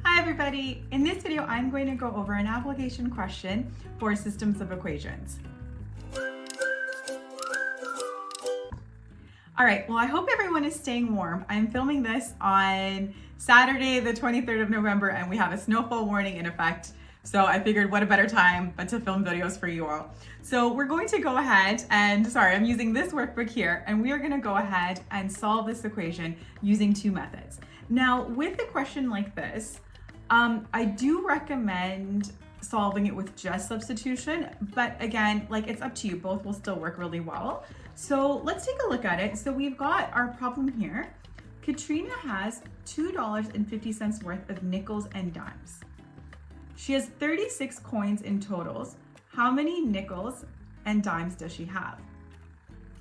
Hi everybody! In this video, I'm going to go over an application question for systems of equations. All right, well, I hope everyone is staying warm. I'm filming this on Saturday, the 23rd of November, and we have a snowfall warning in effect. So I figured what a better time but to film videos for you all. So we're going to go ahead and, I'm using this workbook here, and we are gonna go ahead and solve this equation using two methods. Now, with a question like this, I do recommend solving it with just substitution, but again, it's up to you. Both will still work really well. So let's take a look at it. So we've got our problem here. Katrina has $2.50 worth of nickels and dimes. She has 36 coins in totals. How many nickels and dimes does she have?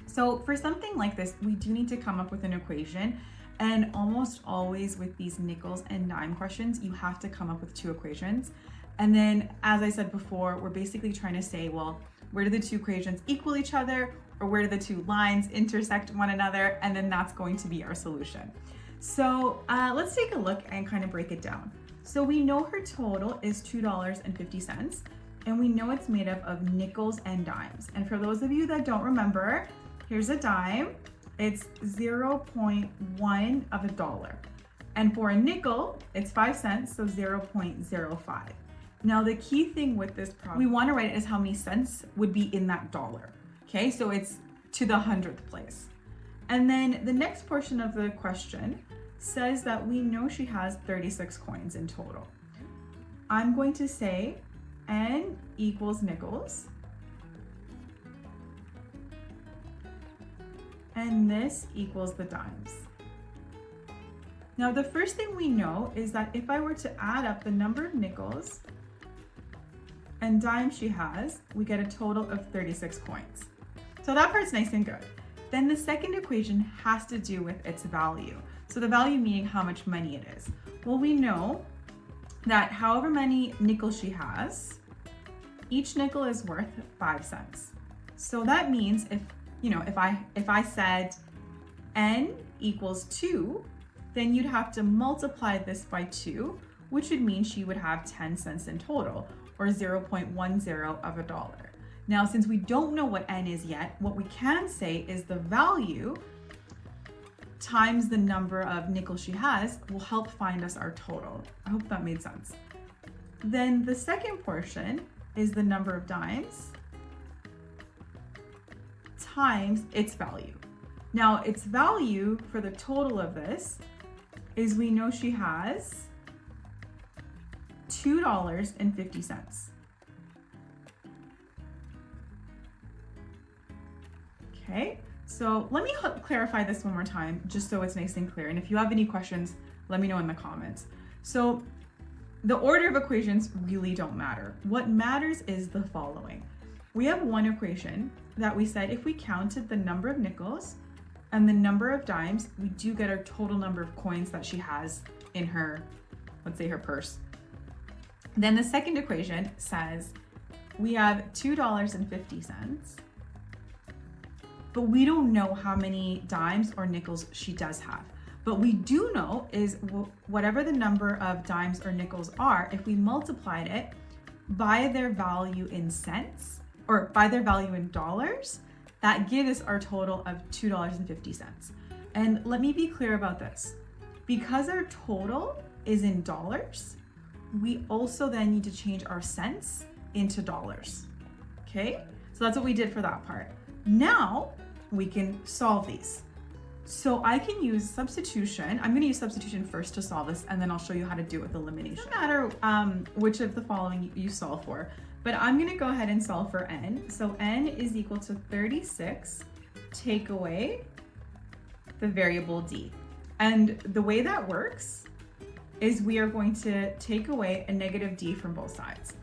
So for something like this, we do need to come up with an equation. And almost always with these nickels and dime questions, you have to come up with two equations. And then, as I said before, we're basically trying to say, well, where do the two equations equal each other? Or where do the two lines intersect one another? And then that's going to be our solution. So let's take a look and kind of break it down. So we know her total is $2.50, and we know it's made up of nickels and dimes. And for those of you that don't remember, here's a dime. It's 0.1 of a dollar. And for a nickel, it's 5 cents, so 0.05. Now the key thing with this problem, we want to write it as how many cents would be in that dollar. Okay, so it's to the 100th place. And then the next portion of the question says that we know she has 36 coins in total. I'm going to say N equals nickels. And this equals the dimes. Now the first thing we know is that if I were to add up the number of nickels and dimes she has, we get a total of 36 coins. So that part's nice and good. Then the second equation has to do with its value. So the value meaning how much money it is. Well, we know that however many nickels she has, each nickel is worth 5 cents. So that means if I said N equals 2, then you'd have to multiply this by 2, which would mean she would have 10 cents in total, or 0.10 of a dollar. Now, since we don't know what N is yet, what we can say is the value times the number of nickels she has will help find us our total. I hope that made sense. Then the second portion is the number of dimes times its value. Now, its value for the total of this is we know she has $2.50. Okay, so let me clarify this one more time, just so it's nice and clear. And if you have any questions, let me know in the comments. So the order of equations really don't matter. What matters is the following. We have one equation that we said if we counted the number of nickels and the number of dimes, we do get our total number of coins that she has in her, let's say her purse. Then the second equation says we have $2.50, but we don't know how many dimes or nickels she does have. But we do know is whatever the number of dimes or nickels are, if we multiplied it by their value in cents, or by their value in dollars, that gives us our total of $2.50. And let me be clear about this. Because our total is in dollars, we also then need to change our cents into dollars. Okay? So that's what we did for that part. Now we can solve these. So I can use substitution. I'm going to use substitution first to solve this, and then I'll show you how to do it with elimination. It doesn't matter which of the following you solve for, but I'm going to go ahead and solve for N. So N is equal to 36, take away the variable D. And the way that works is we are going to take away a negative D from both sides.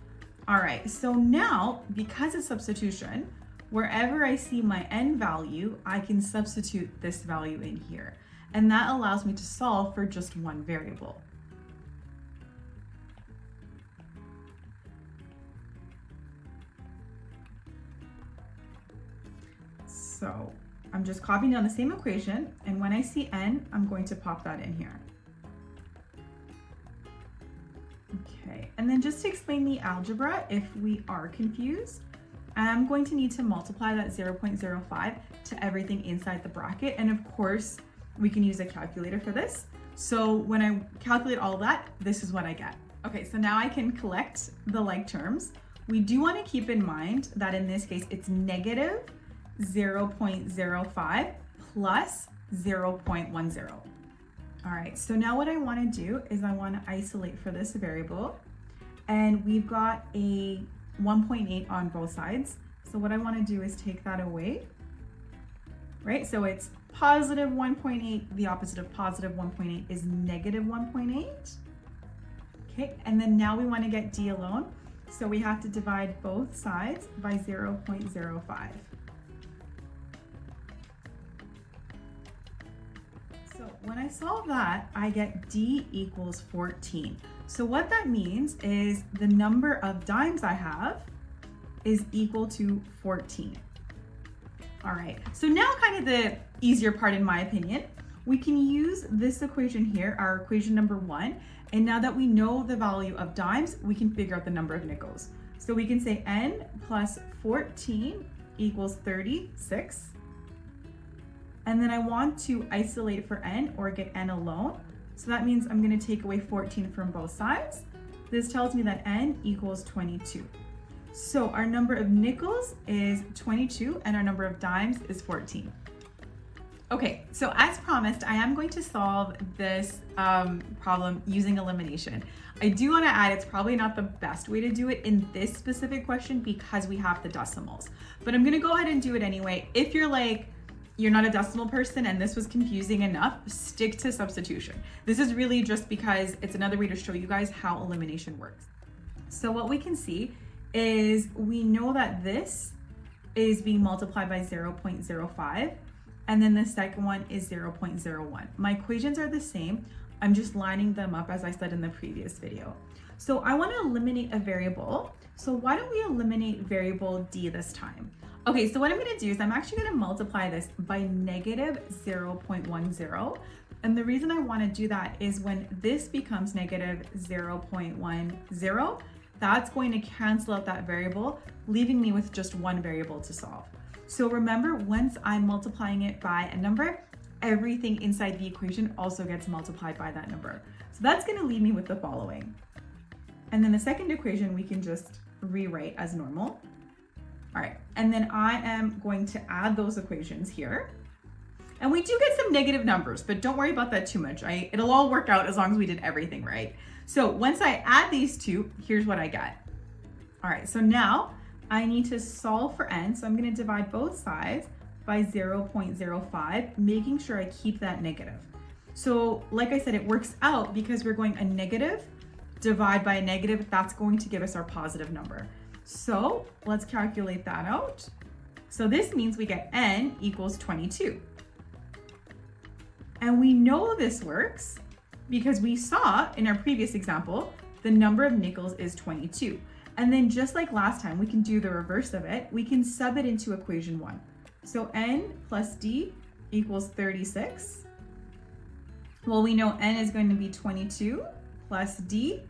All right, so now, because it's substitution, wherever I see my N value, I can substitute this value in here. And that allows me to solve for just one variable. So I'm just copying down the same equation, and when I see N, I'm going to pop that in here. Okay, and then just to explain the algebra, if we are confused, I'm going to need to multiply that 0.05 to everything inside the bracket. And of course, we can use a calculator for this. So when I calculate all of that, this is what I get. Okay, so now I can collect the like terms. We do want to keep in mind that in this case, it's negative 0.05 plus 0.10. All right, so now what I want to do is I want to isolate for this variable, and we've got a 1.8 on both sides. So what I want to do is take that away, right? So it's positive 1.8, the opposite of positive 1.8 is negative 1.8. Okay, and then now we want to get d alone. So we have to divide both sides by 0.05. So when I solve that, I get d equals 14. So what that means is the number of dimes I have is equal to 14. All right, so now kind of the easier part in my opinion. We can use this equation here, our equation number 1, and now that we know the value of dimes, we can figure out the number of nickels. So we can say n plus 14 equals 36. And then I want to isolate for n or get n alone. So that means I'm going to take away 14 from both sides. This tells me that n equals 22. So our number of nickels is 22 and our number of dimes is 14. Okay, so as promised, I am going to solve this problem using elimination. I do want to add, it's probably not the best way to do it in this specific question because we have the decimals. But I'm going to go ahead and do it anyway. If you're like, you're not a decimal person and this was confusing enough, stick to substitution. This is really just because it's another way to show you guys how elimination works. So what we can see is we know that this is being multiplied by 0.05, and then the second one is 0.01. My equations are the same. I'm just lining them up as I said in the previous video. So I want to eliminate a variable. So why don't we eliminate variable d this time? Okay, so what I'm going to do is I'm actually going to multiply this by negative 0.10. And the reason I want to do that is when this becomes negative 0.10, that's going to cancel out that variable, leaving me with just one variable to solve. So remember, once I'm multiplying it by a number, everything inside the equation also gets multiplied by that number. So that's going to leave me with the following. And then the second equation we can just rewrite as normal. All right, and then I am going to add those equations here. And we do get some negative numbers, but don't worry about that too much. It'll all work out as long as we did everything right. So once I add these two, here's what I get. All right, so now I need to solve for n. So I'm going to divide both sides by 0.05, making sure I keep that negative. So like I said, it works out because we're going a negative, divide by a negative, that's going to give us our positive number. So let's calculate that out. So this means we get n equals 22. And we know this works because we saw in our previous example, the number of nickels is 22. And then just like last time, we can do the reverse of it. We can sub it into equation 1. So n plus d equals 36. Well, we know n is going to be 22 plus d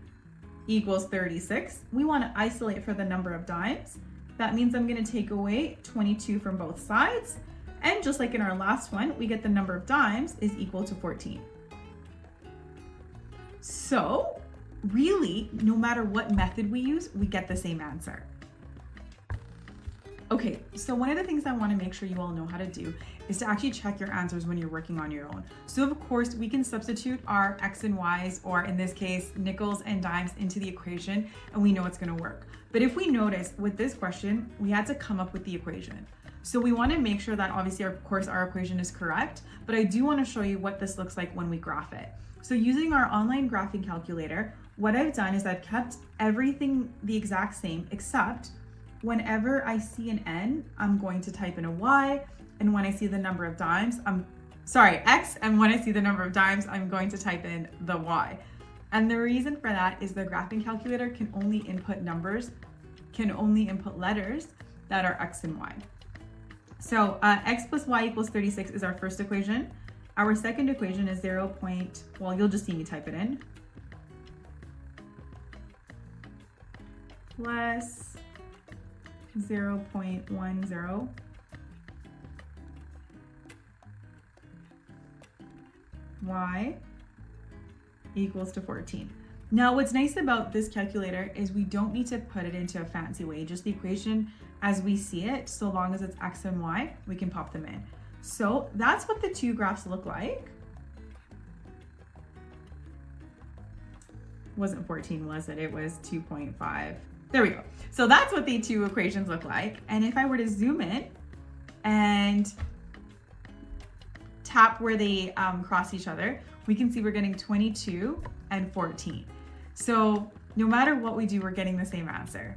equals 36. We want to isolate for the number of dimes. That means I'm going to take away 22 from both sides. And just like in our last one, we get the number of dimes is equal to 14. So really, no matter what method we use, we get the same answer. Okay, so one of the things I want to make sure you all know how to do is to actually check your answers when you're working on your own. So of course, we can substitute our x and y's, or in this case, nickels and dimes into the equation, and we know it's going to work. But if we notice with this question, we had to come up with the equation. So we want to make sure that obviously, of course, our equation is correct, but I do want to show you what this looks like when we graph it. So using our online graphing calculator, what I've done is I've kept everything the exact same, except whenever I see an n, I'm going to type in a y, and when I see the number of dimes, x, and when I see the number of dimes, I'm going to type in the y. And the reason for that is the graphing calculator can only input letters that are x and y. So x plus y equals 36 is our first equation. Our second equation is you'll just see me type it in. plus 0.10 y equals to 14. Now, what's nice about this calculator is we don't need to put it into a fancy way, just the equation as we see it, so long as it's x and y, we can pop them in. So that's what the two graphs look like. Wasn't 14, was it? It was 2.5. There we go. So that's what the two equations look like. And if I were to zoom in and tap where they cross each other, we can see we're getting 22 and 14. So no matter what we do, we're getting the same answer.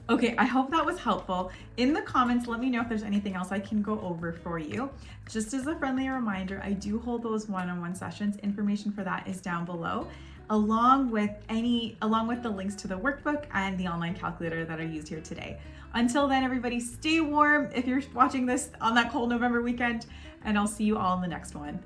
Okay, I hope that was helpful. In the comments, let me know if there's anything else I can go over for you. Just as a friendly reminder, I do hold those one-on-one sessions. Information for that is down below, along with the links to the workbook and the online calculator that are used here today. Until then, everybody, stay warm if you're watching this on that cold November weekend, and I'll see you all in the next one.